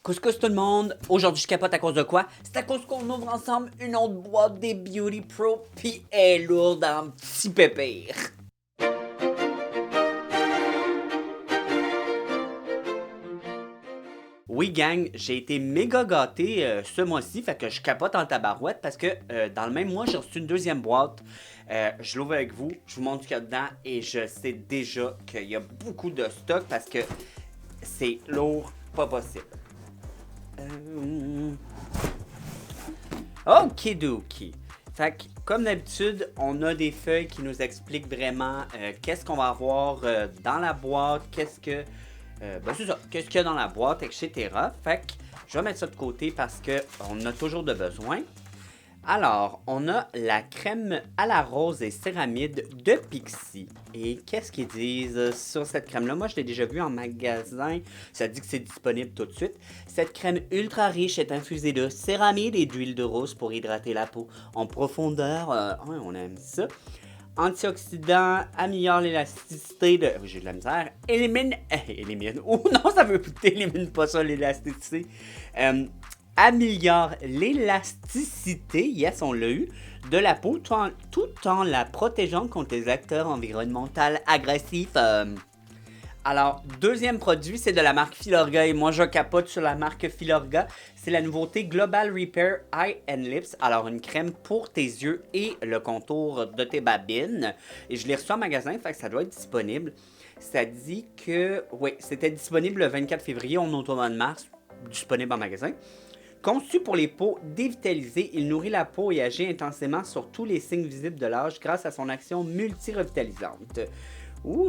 Couscous tout le monde, aujourd'hui je capote à cause de quoi? C'est à cause qu'on ouvre ensemble une autre boîte des Beauty Pro pis elle est lourde en petit pépère. Oui gang, j'ai été méga gâté ce mois-ci, fait que je capote en tabarouette parce que dans le même mois j'ai reçu une deuxième boîte. Je l'ouvre avec vous, je vous montre ce qu'il y a dedans et je sais déjà qu'il y a beaucoup de stock parce que c'est lourd, pas possible. Okidoki. Fait que, comme d'habitude, on a des feuilles qui nous expliquent vraiment qu'est-ce qu'on va avoir dans la boîte, qu'est-ce que. C'est ça, qu'est-ce qu'il y a dans la boîte, etc. Fait que je vais mettre ça de côté parce qu'on a toujours de besoin. Alors, on a la crème à la rose et céramide de Pixi. Et qu'est-ce qu'ils disent sur cette crème-là? Moi, je l'ai déjà vue en magasin. Ça dit que c'est disponible tout de suite. Cette crème ultra riche est infusée de céramide et d'huile de rose pour hydrater la peau en profondeur. Ouais, on aime ça. Antioxydant, améliore l'élasticité de... J'ai de la misère. Élimine. Oh non, ça veut élimine pas ça, l'élasticité. Améliore l'élasticité, yes, on l'a eu, de la peau tout en la protégeant contre les acteurs environnementaux agressifs. Alors, deuxième produit, c'est de la marque Filorga et moi je capote sur la marque Filorga. C'est la nouveauté Global Repair Eye and Lips. Alors, une crème pour tes yeux et le contour de tes babines. Et je l'ai reçu en magasin, fait que ça doit être disponible. Ça dit que, oui, c'était disponible le 24 février, on est au mois de mars, disponible en magasin. Conçu pour les peaux dévitalisées, il nourrit la peau et agit intensément sur tous les signes visibles de l'âge grâce à son action multi-revitalisante.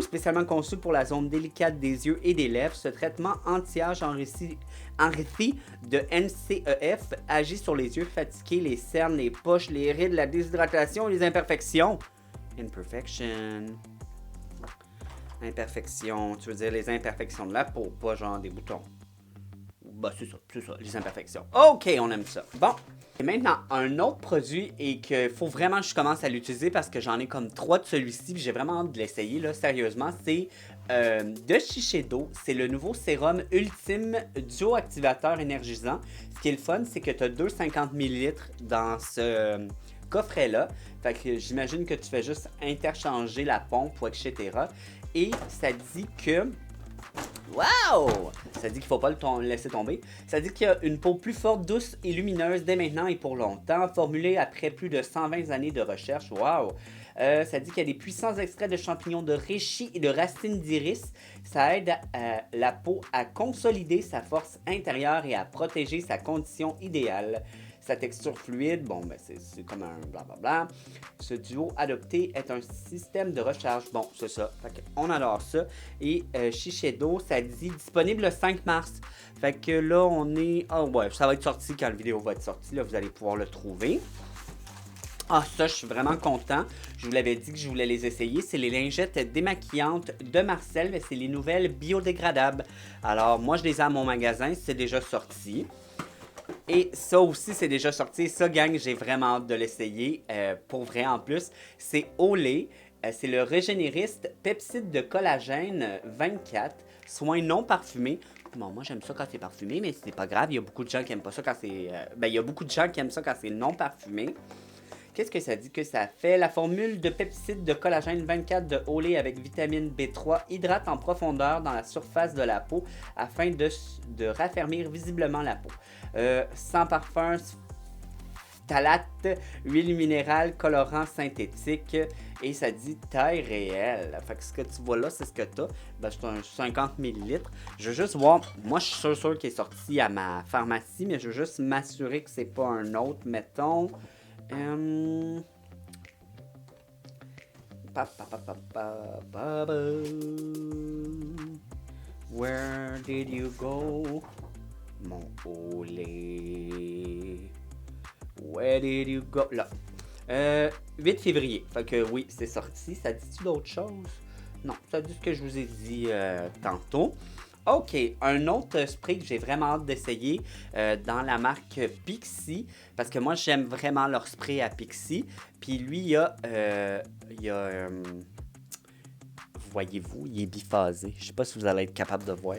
Spécialement conçu pour la zone délicate des yeux et des lèvres, ce traitement anti-âge enrichi de NCEF agit sur les yeux fatigués, les cernes, les poches, les rides, la déshydratation et les imperfections. Imperfections, tu veux dire les imperfections de la peau, pas genre des boutons. Bah, c'est ça, les imperfections. OK, on aime ça. Bon. Et maintenant, un autre produit et qu'il faut vraiment que je commence à l'utiliser parce que j'en ai comme 3 de celui-ci puis j'ai vraiment hâte de l'essayer, là, sérieusement. C'est de Shiseido. C'est le nouveau sérum ultime duo activateur énergisant. Ce qui est le fun, c'est que tu as 250 ml dans ce coffret-là. Fait que j'imagine que tu fais juste interchanger la pompe, etc. Et ça dit que... Wow! Ça dit qu'il ne faut pas le laisser tomber. Ça dit qu'il y a une peau plus forte, douce et lumineuse dès maintenant et pour longtemps, formulée après plus de 120 années de recherche. Wow! Ça dit qu'il y a des puissants extraits de champignons de reishi et de racines d'iris. Ça aide la peau à consolider sa force intérieure et à protéger sa condition idéale. Sa texture fluide, bon, ben c'est comme un blablabla. Ce duo adopté est un système de recharge. Bon, c'est ça. Fait on adore ça. Et Shiseido, ça dit disponible le 5 mars. Fait que là, on est... Ah ouais, ça va être sorti quand la vidéo va être sortie. Là, vous allez pouvoir le trouver. Ah, ça, je suis vraiment content. Je vous l'avais dit que je voulais les essayer. C'est les lingettes démaquillantes de Marcel, mais c'est les nouvelles biodégradables. Alors, moi, je les ai à mon magasin. C'est déjà sorti. Et ça aussi, c'est déjà sorti. Ça, gang, j'ai vraiment hâte de l'essayer. Pour vrai, en plus, c'est Olay. C'est le régénériste pepside de collagène 24, soin non parfumé. Bon, moi, j'aime ça quand c'est parfumé, mais c'est pas grave. Il y a beaucoup de gens qui aiment pas ça quand c'est... il y a beaucoup de gens qui aiment ça quand c'est non parfumé. Qu'est-ce que ça dit que ça fait? La formule de pepside de collagène 24 de Olay avec vitamine B3 hydrate en profondeur dans la surface de la peau afin de raffermir visiblement la peau. Sans parfum, phthalate, huile minérale, colorant synthétique et ça dit taille réelle. Fait que ce que tu vois là, c'est ce que tu as. Ben, c'est un 50 ml. Je veux juste voir, moi je suis sûr qu'il est sorti à ma pharmacie, mais je veux juste m'assurer que c'est pas un autre, mettons. Where did you go, mon Olay? Where did you go? Là. 8 février. Fait que oui, c'est sorti. Ça dit-tu d'autres choses? Non, ça dit ce que je vous ai dit tantôt. OK, un autre spray que j'ai vraiment hâte d'essayer dans la marque Pixi, parce que moi j'aime vraiment leur spray à Pixi. Puis lui, il y a voyez-vous, il est biphasé. Je sais pas si vous allez être capable de voir.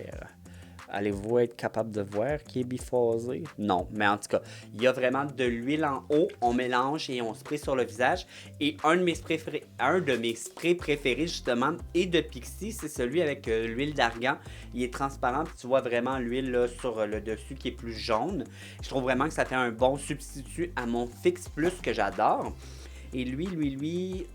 Allez-vous être capable de voir qui est biphasé? Non, mais en tout cas, il y a vraiment de l'huile en haut, on mélange et on spray sur le visage. Et un de mes sprays préférés, justement, est de Pixi, c'est celui avec l'huile d'argan. Il est transparent, puis tu vois vraiment l'huile là, sur le dessus qui est plus jaune. Je trouve vraiment que ça fait un bon substitut à mon Fix Plus que j'adore. Et lui,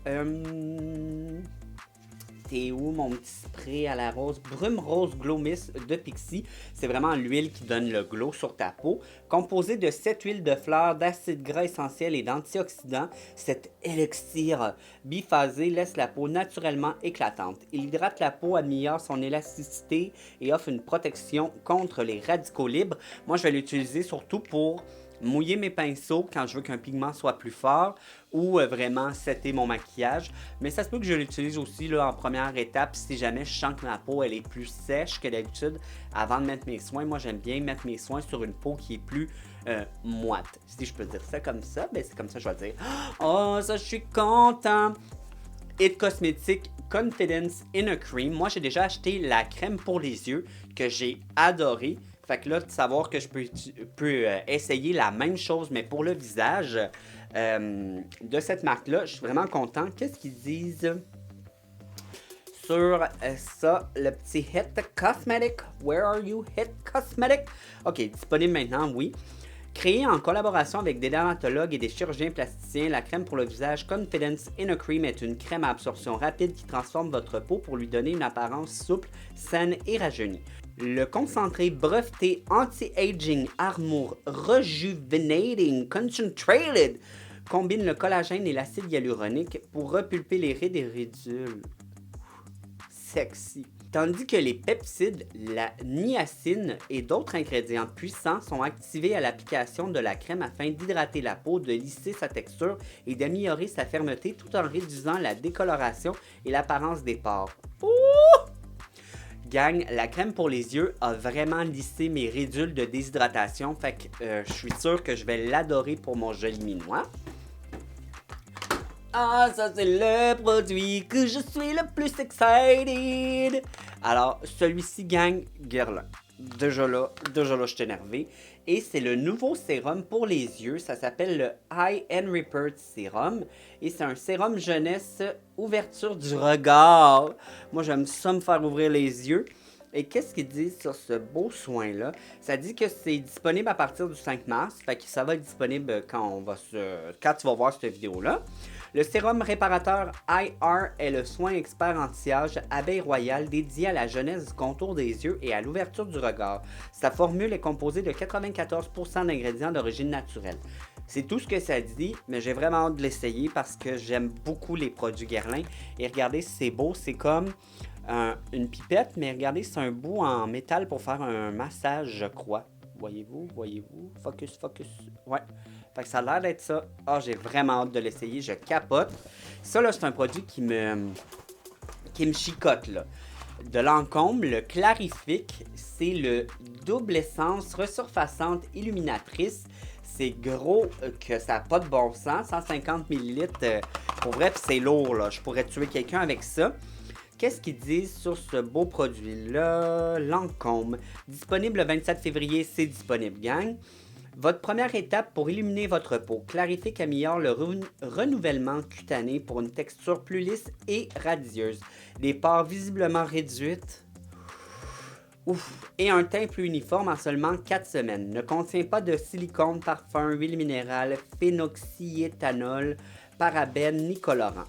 t'es où mon petit spray à la rose? Brume Rose Glow Mist de Pixi. C'est vraiment l'huile qui donne le glow sur ta peau. Composée de 7 huiles de fleurs, d'acides gras essentiels et d'antioxydants, cet élixir biphasé laisse la peau naturellement éclatante. Il hydrate la peau, améliore son élasticité et offre une protection contre les radicaux libres. Moi, je vais l'utiliser surtout pour mouiller mes pinceaux quand je veux qu'un pigment soit plus fort ou vraiment setter mon maquillage. Mais ça se peut que je l'utilise aussi là, en première étape si jamais je sens que ma peau elle est plus sèche que d'habitude avant de mettre mes soins. Moi, j'aime bien mettre mes soins sur une peau qui est plus moite. Si je peux dire ça comme ça, ben c'est comme ça que je vais dire. Oh, ça, je suis content! It Cosmetics Confidence in a Cream. Moi, j'ai déjà acheté la crème pour les yeux que j'ai adorée. Fait que là, de savoir que je peux essayer la même chose, mais pour le visage de cette marque-là, je suis vraiment content. Qu'est-ce qu'ils disent sur ça, le petit Hit Cosmetic? Where are you, Hit Cosmetic? Ok, disponible maintenant, oui. Créée en collaboration avec des dermatologues et des chirurgiens plasticiens, la crème pour le visage Confidence in a Cream est une crème à absorption rapide qui transforme votre peau pour lui donner une apparence souple, saine et rajeunie. Le concentré breveté Anti-Aging Armour Rejuvenating Concentrated combine le collagène et l'acide hyaluronique pour repulper les rides et ridules. Sexy. Tandis que les peptides, la niacine et d'autres ingrédients puissants sont activés à l'application de la crème afin d'hydrater la peau, de lisser sa texture et d'améliorer sa fermeté tout en réduisant la décoloration et l'apparence des pores. Ouh! Gang, la crème pour les yeux a vraiment lissé mes ridules de déshydratation, fait que je suis sûr que je vais l'adorer pour mon joli minois. Ah, ça c'est le produit que je suis le plus excited. Alors, celui-ci, gang, Guerlain. Déjà là, je suis énervé. Et c'est le nouveau sérum pour les yeux. Ça s'appelle le Eye and Repair Serum. Et c'est un sérum jeunesse ouverture du regard. Moi, j'aime ça me faire ouvrir les yeux. Et qu'est-ce qu'ils disent sur ce beau soin-là? Ça dit que c'est disponible à partir du 5 mars. Fait que ça va être disponible quand tu vas voir cette vidéo-là. Le sérum réparateur IR est le soin expert anti-âge abeille royale dédié à la jeunesse du contour des yeux et à l'ouverture du regard. Sa formule est composée de 94% d'ingrédients d'origine naturelle. C'est tout ce que ça dit, mais j'ai vraiment hâte de l'essayer parce que j'aime beaucoup les produits Guerlain. Et regardez, c'est beau, c'est comme une pipette, mais regardez, c'est un bout en métal pour faire un massage, je crois. Voyez-vous? Focus. Ouais. Fait que ça a l'air d'être ça. Ah, j'ai vraiment hâte de l'essayer, je capote. Ça, là, c'est un produit qui me chicote, là. De Lancôme, le Clarifique, c'est le double essence resurfaçante illuminatrice. C'est gros que ça n'a pas de bon sens, 150 ml. Pour vrai, puis c'est lourd, là. Je pourrais tuer quelqu'un avec ça. Qu'est-ce qu'ils disent sur ce beau produit-là? Lancôme. Disponible le 27 février, c'est disponible, gang. Votre première étape pour illuminer votre peau. Clarifique améliore le renouvellement cutané pour une texture plus lisse et radieuse. Des pores visiblement réduites. Ouf. Et un teint plus uniforme en seulement 4 semaines. Ne contient pas de silicone, parfum, huile minérale, phénoxyéthanol, parabènes ni colorant.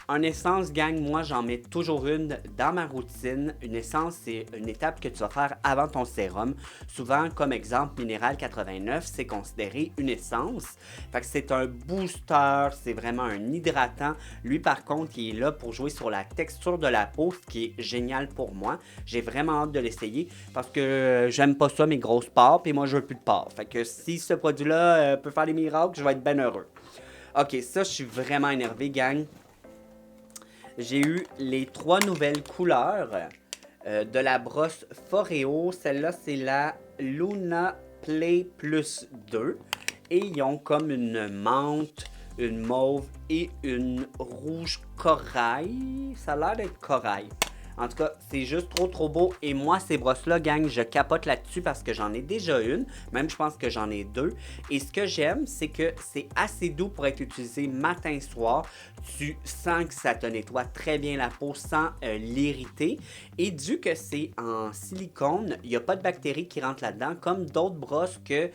Une essence, gang, moi j'en mets toujours une dans ma routine. Une essence, c'est une étape que tu vas faire avant ton sérum. Souvent, comme exemple, Minéral 89, c'est considéré une essence. Fait que c'est un booster, c'est vraiment un hydratant. Lui, par contre, il est là pour jouer sur la texture de la peau, ce qui est génial pour moi. J'ai vraiment hâte de l'essayer parce que j'aime pas ça, mes grosses pores, et moi je veux plus de pores. Fait que si ce produit-là peut faire des miracles, je vais être bien heureux. Ok, ça, je suis vraiment énervé, gang. J'ai eu les 3 nouvelles couleurs de la brosse Foreo. Celle-là, c'est la Luna Play Plus 2. Et ils ont comme une menthe, une mauve et une rouge corail. Ça a l'air d'être corail. En tout cas, c'est juste trop beau. Et moi, ces brosses-là, gang, je capote là-dessus parce que j'en ai déjà une. Même, je pense que j'en ai deux. Et ce que j'aime, c'est que c'est assez doux pour être utilisé matin-soir. Tu sens que ça te nettoie très bien la peau sans l'irriter. Et vu que c'est en silicone, il n'y a pas de bactéries qui rentrent là-dedans, comme d'autres brosses que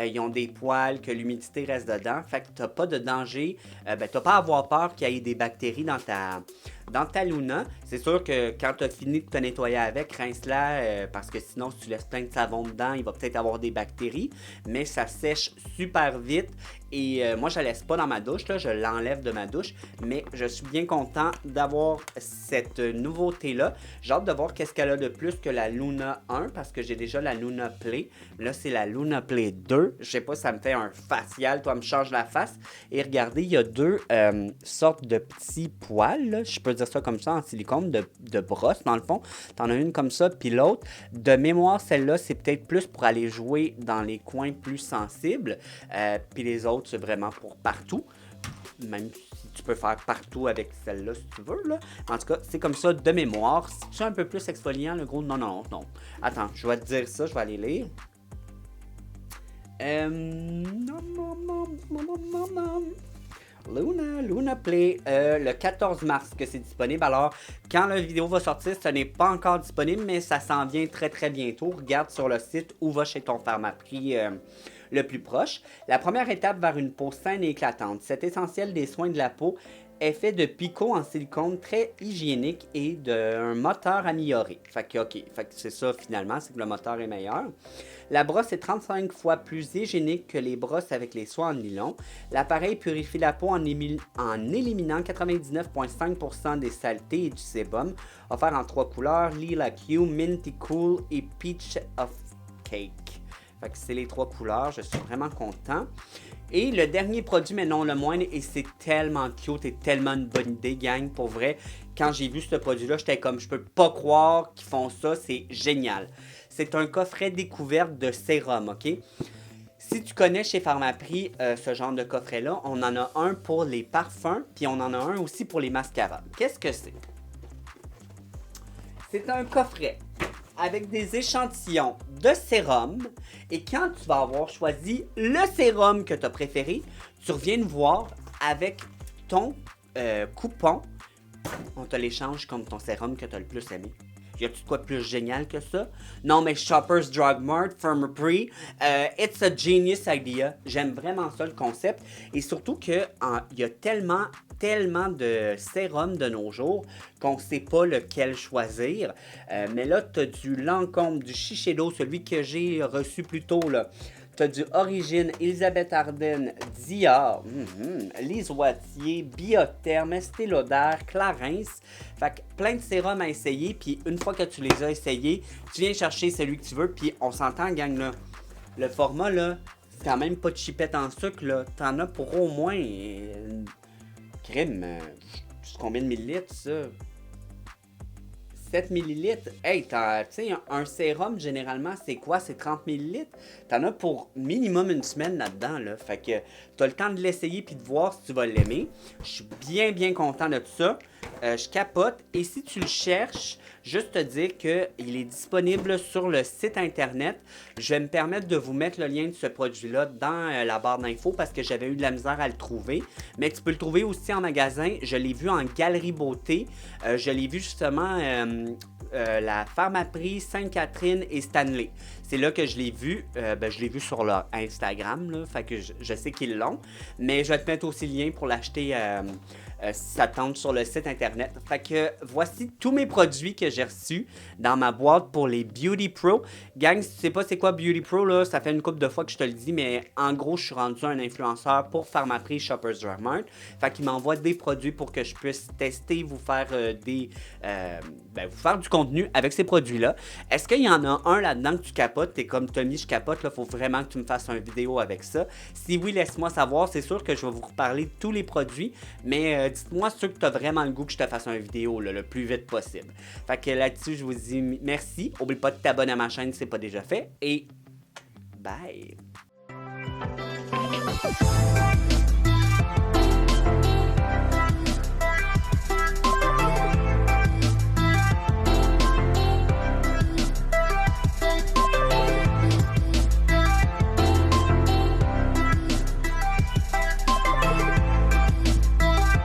ils ont des poils, que l'humidité reste dedans. Fait que tu n'as pas de danger. Tu n'as pas à avoir peur qu'il y ait des bactéries dans ta Luna. C'est sûr que quand tu as fini de te nettoyer avec, rince-la parce que sinon, si tu laisses plein de savon dedans, il va peut-être avoir des bactéries. Mais ça sèche super vite. Et moi, je la laisse pas dans ma douche, là, je l'enlève de ma douche. Mais je suis bien content d'avoir cette nouveauté-là. J'ai hâte de voir qu'est-ce qu'elle a de plus que la Luna 1 parce que j'ai déjà la Luna Play. Là, c'est la Luna Play 2. Je sais pas si ça me fait un facial. Toi, me change la face. Et regardez, il y a deux sortes de petits poils. Là. Je peux dire ça comme ça en silicone de brosse, dans le fond. T'en as une comme ça, puis l'autre. De mémoire, celle-là, c'est peut-être plus pour aller jouer dans les coins plus sensibles. Puis les autres, c'est vraiment pour partout. Même si tu peux faire partout avec celle-là si tu veux. Là. En tout cas, c'est comme ça de mémoire. Si tu es un peu plus exfoliant, le gros, non. Attends, je vais te dire ça, je vais aller lire. Luna Play, le 14 mars que c'est disponible. Alors, quand la vidéo va sortir, ce n'est pas encore disponible, mais ça s'en vient très bientôt. Regarde sur le site ou va chez ton pharmaprix le plus proche. La première étape vers une peau saine et éclatante. Cet essentiel des soins de la peau est fait de picots en silicone très hygiénique et d'un moteur amélioré. Fait que c'est ça finalement, c'est que le moteur est meilleur. La brosse est 35 fois plus hygiénique que les brosses avec les soies en nylon. L'appareil purifie la peau en éliminant 99,5% des saletés et du sébum, offert en 3 couleurs, Lilac Hue, Minty Cool et Peach of Cake. Fait que c'est les 3 couleurs, je suis vraiment content. Et le dernier produit, mais non le moindre, et c'est tellement cute et tellement une bonne idée, gang, pour vrai. Quand j'ai vu ce produit-là, j'étais comme, je peux pas croire qu'ils font ça, c'est génial. C'est un coffret découverte de sérum, ok? Si tu connais chez Pharmaprix ce genre de coffret-là, on en a un pour les parfums, puis on en a un aussi pour les mascaras. Qu'est-ce que c'est? C'est un coffret avec des échantillons de sérum. Et quand tu vas avoir choisi le sérum que tu as préféré, tu reviens nous voir avec ton coupon. On te l'échange comme ton sérum que tu as le plus aimé. Y a-tu de quoi de plus génial que ça? Non, mais Shoppers Drug Mart, Pharmaprix, it's a genius idea. J'aime vraiment ça, le concept. Et surtout qu'il y a tellement de sérums de nos jours qu'on ne sait pas lequel choisir. Mais là, tu as du Lancôme, du Shiseido, celui que j'ai reçu plus tôt, là. Tu as du Origine, Elisabeth Arden, Dior, Lise Wattier, Biotherm, Estée Lauder, Clarins. Fait que plein de sérums à essayer. Puis une fois que tu les as essayés, tu viens chercher celui que tu veux. Puis on s'entend, gang, là. Le format, là, c'est quand même pas de chipette en sucre, là. T'en as pour au moins... crème, combien de millilitres, ça? 7 millilitres. Hey, tu sais, un sérum, généralement, c'est quoi? C'est 30 millilitres. T'en as pour minimum une semaine là-dedans, là. Fait que t'as le temps de l'essayer puis de voir si tu vas l'aimer. Je suis bien content de tout ça. Je capote. Et si tu le cherches, juste te dire qu'il est disponible sur le site internet. Je vais me permettre de vous mettre le lien de ce produit-là dans la barre d'infos parce que j'avais eu de la misère à le trouver. Mais tu peux le trouver aussi en magasin. Je l'ai vu en Galerie Beauté. Je l'ai vu justement la Pharmaprix, Sainte-Catherine et Stanley. C'est là que je l'ai vu. Je l'ai vu sur leur Instagram. Là, fait que je sais qu'ils l'ont. Mais je vais te mettre aussi le lien pour l'acheter si ça tente sur le site internet. Fait que voici tous mes produits que j'ai reçus dans ma boîte pour les Beauty Pro. Gang, si tu sais pas c'est quoi Beauty Pro, là, ça fait une couple de fois que je te le dis, mais en gros, je suis rendu un influenceur pour Pharmaprix, Shoppers Drug Mart. Fait qu'ils m'envoient des produits pour que je puisse tester, vous faire vous faire du contenu avec ces produits-là. Est-ce qu'il y en a un là-dedans que tu capotes? T'es comme Tommy, je capote, là, faut vraiment que tu me fasses une vidéo avec ça. Si oui, laisse-moi savoir. C'est sûr que je vais vous reparler de tous les produits, mais dites-moi ceux que tu as vraiment le goût que je te fasse une vidéo là, le plus vite possible. Fait que là-dessus, je vous dis merci. N'oublie pas de t'abonner à ma chaîne si ce n'est pas déjà fait. Et bye!